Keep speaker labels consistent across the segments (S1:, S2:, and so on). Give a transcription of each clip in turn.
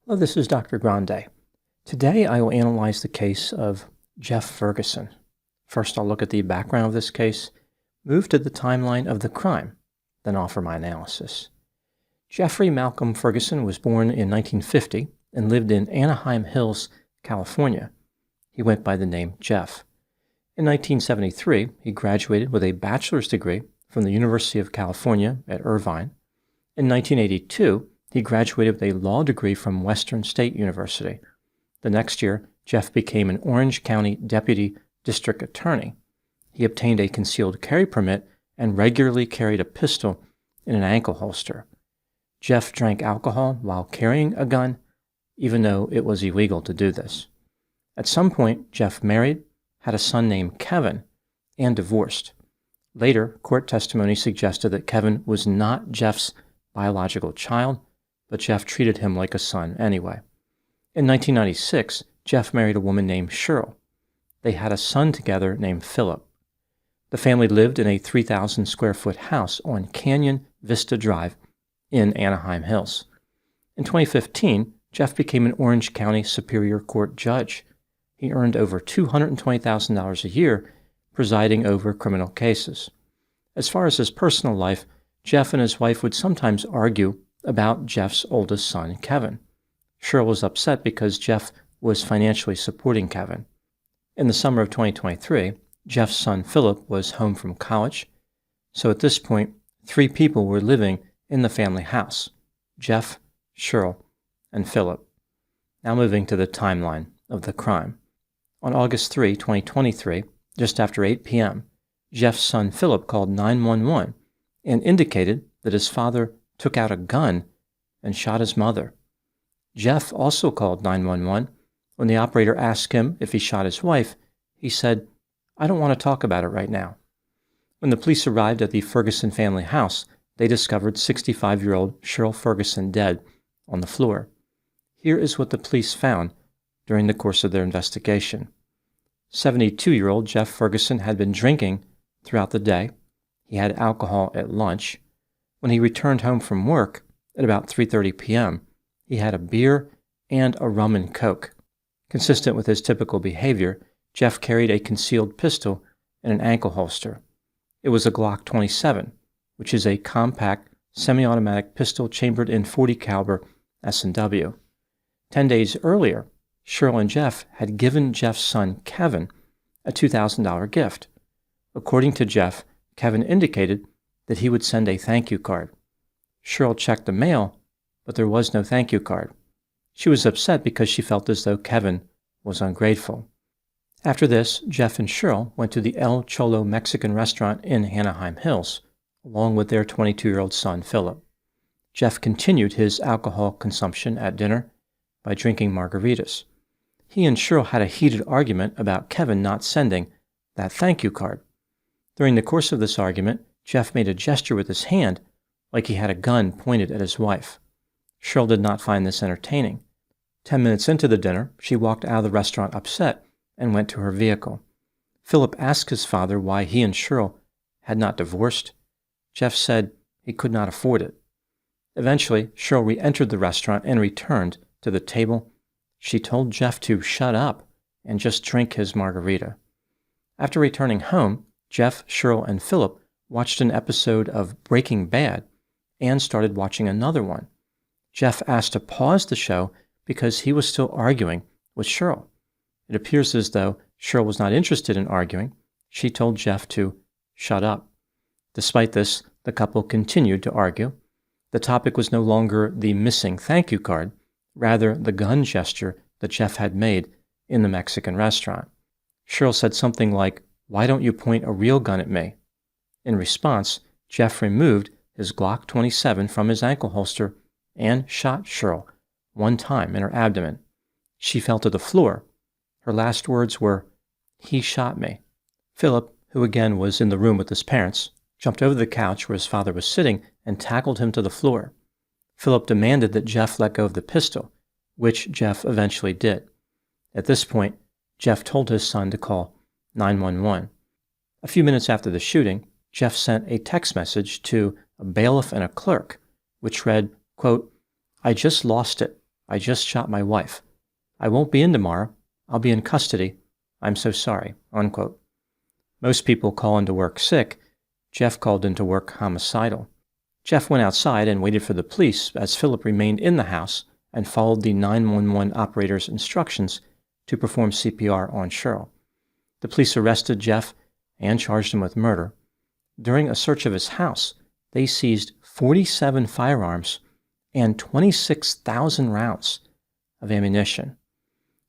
S1: Hello, this is Dr. Grande. Today I will analyze the case of Jeff Ferguson. First, I'll look at the background of this case, move to the timeline of the crime, then offer my analysis. Jeffrey Malcolm Ferguson was born in 1950 and lived in Anaheim Hills, California. He went by the name Jeff. In 1973, he graduated with a bachelor's degree from the University of California at Irvine. In 1982, he graduated with a law degree from Western State University. The next year, Jeff became an Orange County Deputy District Attorney. He obtained a concealed carry permit and regularly carried a pistol in an ankle holster. Jeff drank alcohol while carrying a gun, even though it was illegal to do this. At some point, Jeff married, had a son named Kevin, and divorced. Later, court testimony suggested that Kevin was not Jeff's biological child, but Jeff treated him like a son anyway. In 1996, Jeff married a woman named Cheryl. They had a son together named Philip. The family lived in a 3,000 square foot house on Canyon Vista Drive in Anaheim Hills. In 2015, Jeff became an Orange County Superior Court judge. He earned over $220,000 a year presiding over criminal cases. As far as his personal life, Jeff and his wife would sometimes argue about Jeff's oldest son, Kevin. Cheryl was upset because Jeff was financially supporting Kevin. In the summer of 2023, Jeff's son Philip was home from college, so at this point, 3 people were living in the family house: Jeff, Cheryl, and Philip. Now moving to the timeline of the crime. On August 3, 2023, just after 8 p.m., Jeff's son Philip called 911 and indicated that his father took out a gun and shot his mother. Jeff also called 911. When the operator asked him if he shot his wife, he said, "I don't want to talk about it right now." When the police arrived at the Ferguson family house, they discovered 65-year-old Cheryl Ferguson dead on the floor. Here is what the police found during the course of their investigation. 72-year-old Jeff Ferguson had been drinking throughout the day. He had alcohol at lunch. When he returned home from work at about 3:30 p.m., he had a beer and a rum and coke. Consistent with his typical behavior, Jeff carried a concealed pistol in an ankle holster. It was a Glock 27, which is a compact, semi-automatic pistol chambered in .40 caliber S&W. 10 days earlier, Cheryl and Jeff had given Jeff's son, Kevin, a $2,000 gift. According to Jeff, Kevin indicated that he would send a thank you card. Cheryl checked the mail, but there was no thank you card. She was upset because she felt as though Kevin was ungrateful. After this, Jeff and Cheryl went to the El Cholo Mexican restaurant in Anaheim Hills, along with their 22-year-old son, Philip. Jeff continued his alcohol consumption at dinner by drinking margaritas. He and Cheryl had a heated argument about Kevin not sending that thank you card. During the course of this argument, Jeff made a gesture with his hand like he had a gun pointed at his wife. Cheryl did not find this entertaining. 10 minutes into the dinner, she walked out of the restaurant upset and went to her vehicle. Philip asked his father why he and Cheryl had not divorced. Jeff said he could not afford it. Eventually, Cheryl re-entered the restaurant and returned to the table. She told Jeff to shut up and just drink his margarita. After returning home, Jeff, Cheryl, and Philip watched an episode of Breaking Bad and started watching another one. Jeff asked to pause the show because he was still arguing with Cheryl. It appears as though Cheryl was not interested in arguing. She told Jeff to shut up. Despite this, the couple continued to argue. The topic was no longer the missing thank you card, rather the gun gesture that Jeff had made in the Mexican restaurant. Cheryl said something like, "Why don't you point a real gun at me?" In response, Jeff removed his Glock 27 from his ankle holster and shot Cheryl 1 time in her abdomen. She fell to the floor. Her last words were, "He shot me." Philip, who again was in the room with his parents, jumped over the couch where his father was sitting and tackled him to the floor. Philip demanded that Jeff let go of the pistol, which Jeff eventually did. At this point, Jeff told his son to call 911. A few minutes after the shooting, Jeff sent a text message to a bailiff and a clerk, which read, quote, "I just lost it. I just shot my wife. I won't be in tomorrow. I'll be in custody. I'm so sorry," unquote. Most people call into work sick. Jeff called into work homicidal. Jeff went outside and waited for the police as Philip remained in the house and followed the 911 operator's instructions to perform CPR on Cheryl. The police arrested Jeff and charged him with murder. During a search of his house, they seized 47 firearms and 26,000 rounds of ammunition.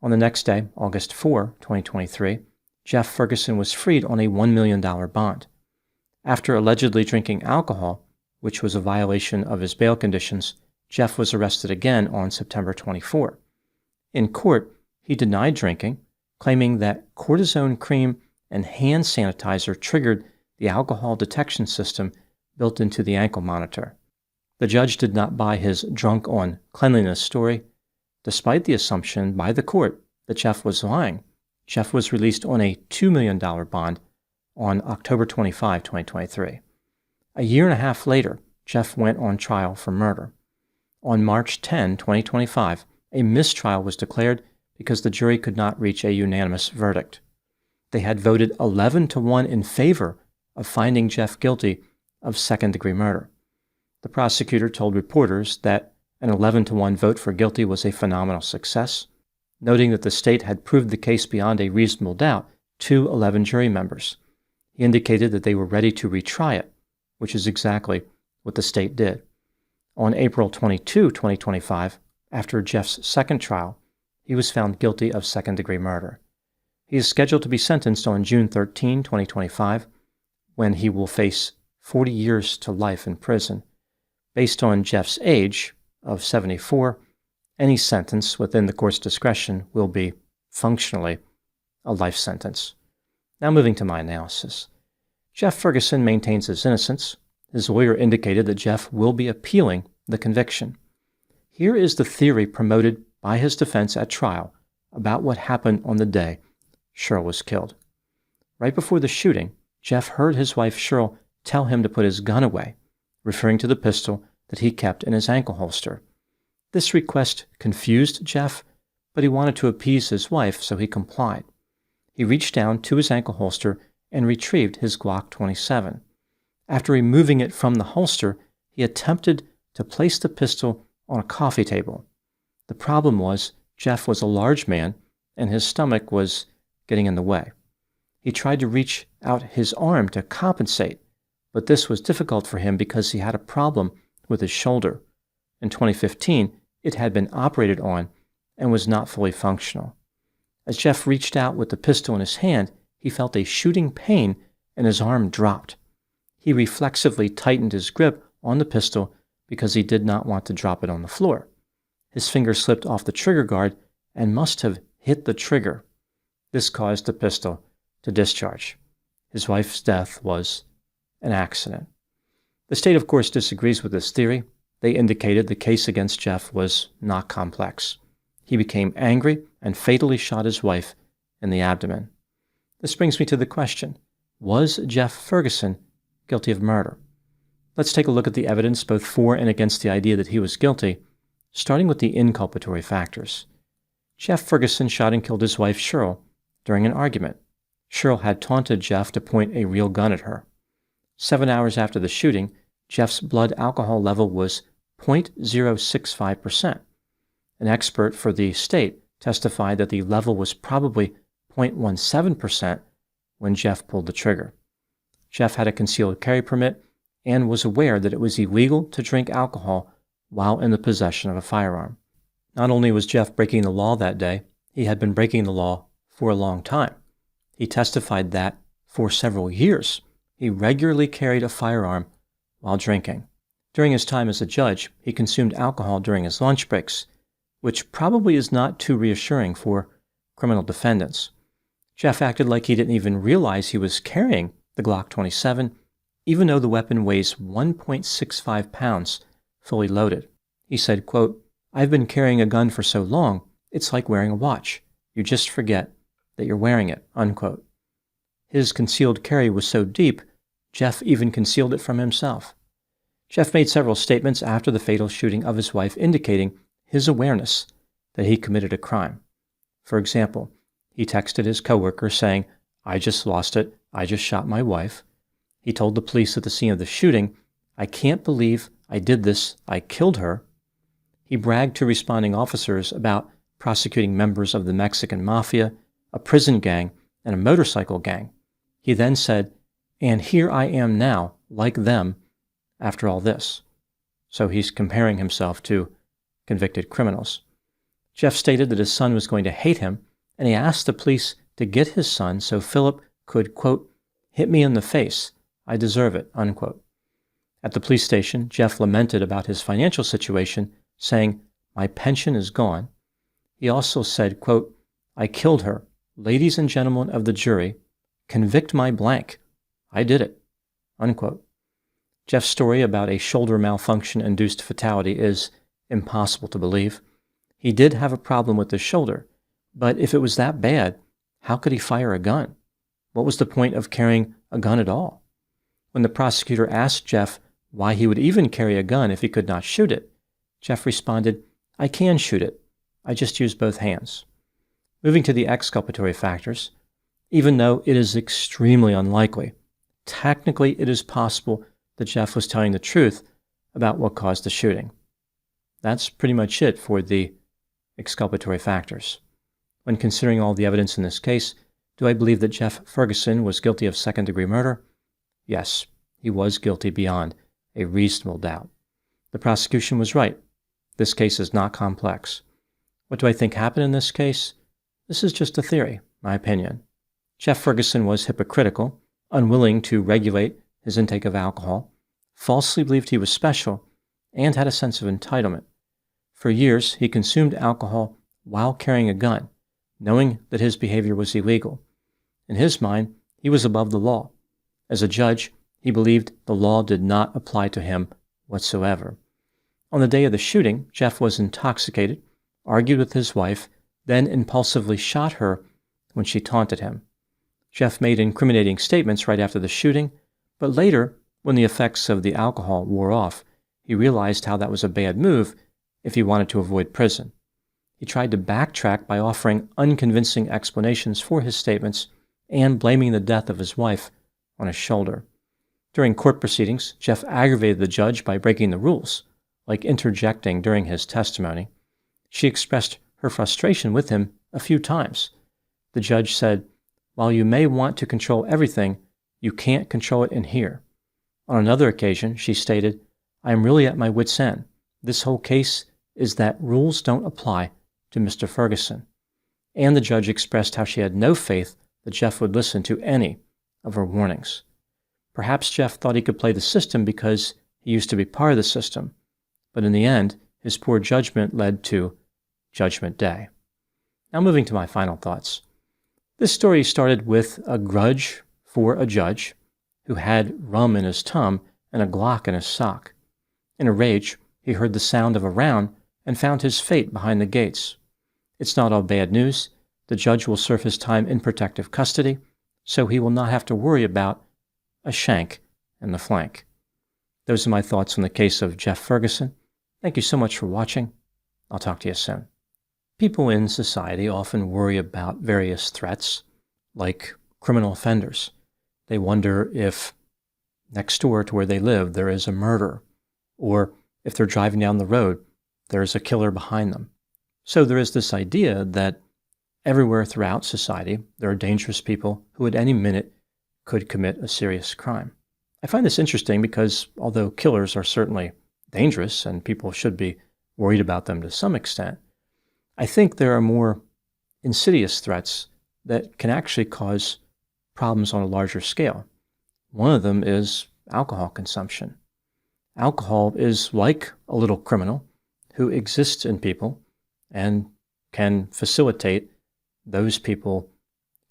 S1: On the next day, August 4, 2023, Jeff Ferguson was freed on a $1 million bond. After allegedly drinking alcohol, which was a violation of his bail conditions, Jeff was arrested again on September 24. In court, he denied drinking, claiming that cortisone cream and hand sanitizer triggered the alcohol detection system built into the ankle monitor. The judge did not buy his drunk on cleanliness story. Despite the assumption by the court that Jeff was lying, Jeff was released on a $2 million bond on October 25, 2023. A year and a half later, Jeff went on trial for murder. On March 10, 2025, a mistrial was declared because the jury could not reach a unanimous verdict. They had voted 11-1 in favor of finding Jeff guilty of second-degree murder. The prosecutor told reporters that an 11-1 vote for guilty was a phenomenal success, noting that the state had proved the case beyond a reasonable doubt to 11 jury members. He indicated that they were ready to retry it, which is exactly what the state did. On April 22, 2025, after Jeff's second trial, he was found guilty of second-degree murder. He is scheduled to be sentenced on June 13, 2025, when he will face 40 years to life in prison. Based on Jeff's age of 74, any sentence within the court's discretion will be, functionally, a life sentence. Now moving to my analysis. Jeff Ferguson maintains his innocence. His lawyer indicated that Jeff will be appealing the conviction. Here is the theory promoted by his defense at trial about what happened on the day Cheryl was killed. Right before the shooting, Jeff heard his wife Cheryl tell him to put his gun away, referring to the pistol that he kept in his ankle holster. This request confused Jeff, but he wanted to appease his wife, so he complied. He reached down to his ankle holster and retrieved his Glock 27. After removing it from the holster, he attempted to place the pistol on a coffee table. The problem was Jeff was a large man, and his stomach was getting in the way. He tried to reach out his arm to compensate, but this was difficult for him because he had a problem with his shoulder. In 2015, it had been operated on and was not fully functional. As Jeff reached out with the pistol in his hand, he felt a shooting pain and his arm dropped. He reflexively tightened his grip on the pistol because he did not want to drop it on the floor. His finger slipped off the trigger guard and must have hit the trigger. This caused the pistol to discharge. His wife's death was an accident. The state, of course, disagrees with this theory. They indicated the case against Jeff was not complex. He became angry and fatally shot his wife in the abdomen. This brings me to the question, was Jeff Ferguson guilty of murder? Let's take a look at the evidence both for and against the idea that he was guilty, starting with the inculpatory factors. Jeff Ferguson shot and killed his wife Cheryl during an argument. Cheryl had taunted Jeff to point a real gun at her. 7 hours after the shooting, Jeff's blood alcohol level was 0.065%. An expert for the state testified that the level was probably 0.17% when Jeff pulled the trigger. Jeff had a concealed carry permit and was aware that it was illegal to drink alcohol while in the possession of a firearm. Not only was Jeff breaking the law that day, he had been breaking the law for a long time. He testified that, for several years, he regularly carried a firearm while drinking. During his time as a judge, he consumed alcohol during his lunch breaks, which probably is not too reassuring for criminal defendants. Jeff acted like he didn't even realize he was carrying the Glock 27, even though the weapon weighs 1.65 pounds fully loaded. He said, quote, "I've been carrying a gun for so long, it's like wearing a watch. You just forget that you're wearing it," unquote. His concealed carry was so deep, Jeff even concealed it from himself. Jeff made several statements after the fatal shooting of his wife indicating his awareness that he committed a crime. For example, he texted his coworker saying, "I just lost it. I just shot my wife." He told the police at the scene of the shooting, "I can't believe I did this. I killed her." He bragged to responding officers about prosecuting members of the Mexican mafia, a prison gang, and a motorcycle gang. He then said, "And here I am now, like them, after all this." So he's comparing himself to convicted criminals. Jeff stated that his son was going to hate him, and he asked the police to get his son so Philip could, quote, "hit me in the face. I deserve it," unquote. At the police station, Jeff lamented about his financial situation, saying, "My pension is gone." He also said, quote, "I killed her. Ladies and gentlemen of the jury, convict my blank. I did it," unquote. Jeff's story about a shoulder malfunction-induced fatality is impossible to believe. He did have a problem with his shoulder, but if it was that bad, how could he fire a gun? What was the point of carrying a gun at all? When the prosecutor asked Jeff why he would even carry a gun if he could not shoot it, Jeff responded, "I can shoot it. I just use both hands." Moving to the exculpatory factors, even though it is extremely unlikely, technically it is possible that Jeff was telling the truth about what caused the shooting. That's pretty much it for the exculpatory factors. When considering all the evidence in this case, do I believe that Jeff Ferguson was guilty of second-degree murder? Yes, he was guilty beyond a reasonable doubt. The prosecution was right. This case is not complex. What do I think happened in this case? This is just a theory, my opinion. Jeff Ferguson was hypocritical, unwilling to regulate his intake of alcohol, falsely believed he was special, and had a sense of entitlement. For years, he consumed alcohol while carrying a gun, knowing that his behavior was illegal. In his mind, he was above the law. As a judge, he believed the law did not apply to him whatsoever. On the day of the shooting, Jeff was intoxicated, argued with his wife, then impulsively shot her when she taunted him. Jeff made incriminating statements right after the shooting, but later, when the effects of the alcohol wore off, he realized how that was a bad move if he wanted to avoid prison. He tried to backtrack by offering unconvincing explanations for his statements and blaming the death of his wife on his shoulder. During court proceedings, Jeff aggravated the judge by breaking the rules, like interjecting during his testimony. She expressed her frustration with him a few times. The judge said, "While you may want to control everything, you can't control it in here." On another occasion, she stated, "I am really at my wit's end. This whole case is that rules don't apply to Mr. Ferguson." And the judge expressed how she had no faith that Jeff would listen to any of her warnings. Perhaps Jeff thought he could play the system because he used to be part of the system, but in the end, his poor judgment led to Judgment Day. Now moving to my final thoughts. This story started with a grudge for a judge who had rum in his tum and a Glock in his sock. In a rage, he heard the sound of a round and found his fate behind the gates. It's not all bad news. The judge will serve his time in protective custody, so he will not have to worry about a shank in the flank. Those are my thoughts on the case of Jeff Ferguson. Thank you so much for watching. I'll talk to you soon. People in society often worry about various threats, like criminal offenders. They wonder if next door to where they live there is a murder, or if they're driving down the road, there's a killer behind them. So there is this idea that everywhere throughout society there are dangerous people who at any minute could commit a serious crime. I find this interesting because although killers are certainly dangerous and people should be worried about them to some extent, I think there are more insidious threats that can actually cause problems on a larger scale. One of them is alcohol consumption. Alcohol is like a little criminal who exists in people and can facilitate those people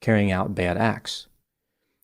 S1: carrying out bad acts.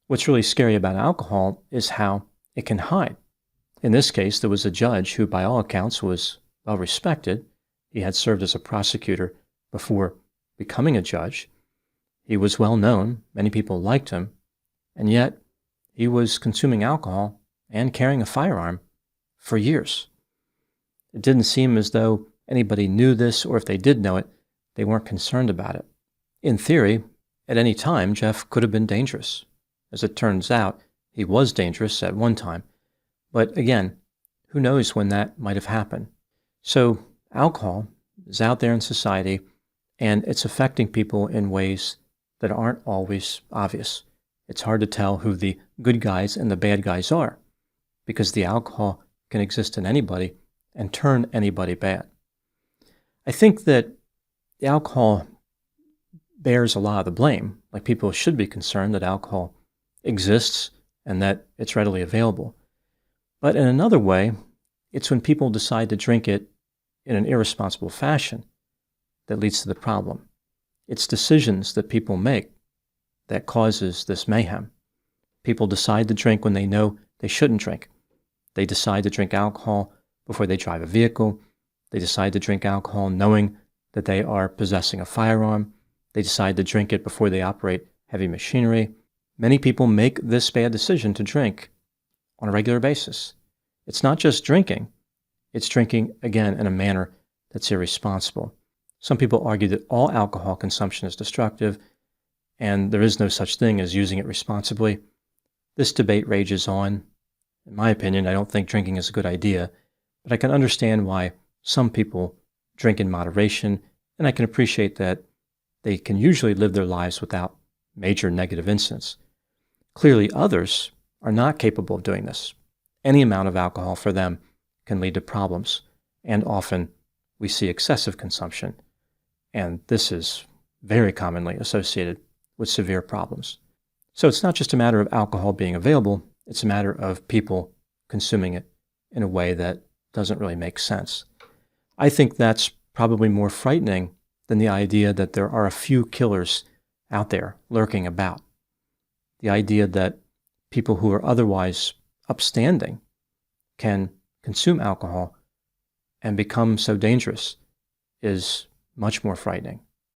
S1: What's really scary about alcohol is how it can hide. In this case, there was a judge who, by all accounts, was well respected. He had served as a prosecutor before becoming a judge. He was well known, many people liked him, and yet he was consuming alcohol and carrying a firearm for years. It didn't seem as though anybody knew this, or if they did know it, they weren't concerned about it. In theory, at any time, Jeff could have been dangerous. As it turns out, he was dangerous at one time. But again, who knows when that might have happened? So alcohol is out there in society, and it's affecting people in ways that aren't always obvious. It's hard to tell who the good guys and the bad guys are, because the alcohol can exist in anybody and turn anybody bad. I think that the alcohol bears a lot of the blame. Like, people should be concerned that alcohol exists and that it's readily available. But in another way, it's when people decide to drink it in an irresponsible fashion that leads to the problem. It's decisions that people make that causes this mayhem. People decide to drink when they know they shouldn't drink. They decide to drink alcohol before they drive a vehicle. They decide to drink alcohol knowing that they are possessing a firearm. They decide to drink it before they operate heavy machinery. Many people make this bad decision to drink on a regular basis. It's not just drinking. It's drinking, again, in a manner that's irresponsible. Some people argue that all alcohol consumption is destructive, and there is no such thing as using it responsibly. This debate rages on. In my opinion, I don't think drinking is a good idea, but I can understand why some people drink in moderation, and I can appreciate that they can usually live their lives without major negative incidents. Clearly, others are not capable of doing this. Any amount of alcohol for them can lead to problems, and often we see excessive consumption, and this is very commonly associated with severe problems. So it's not just a matter of alcohol being available, it's a matter of people consuming it in a way that doesn't really make sense. I think that's probably more frightening than the idea that there are a few killers out there lurking about. The idea that people who are otherwise upstanding can consume alcohol and become so dangerous is much more frightening.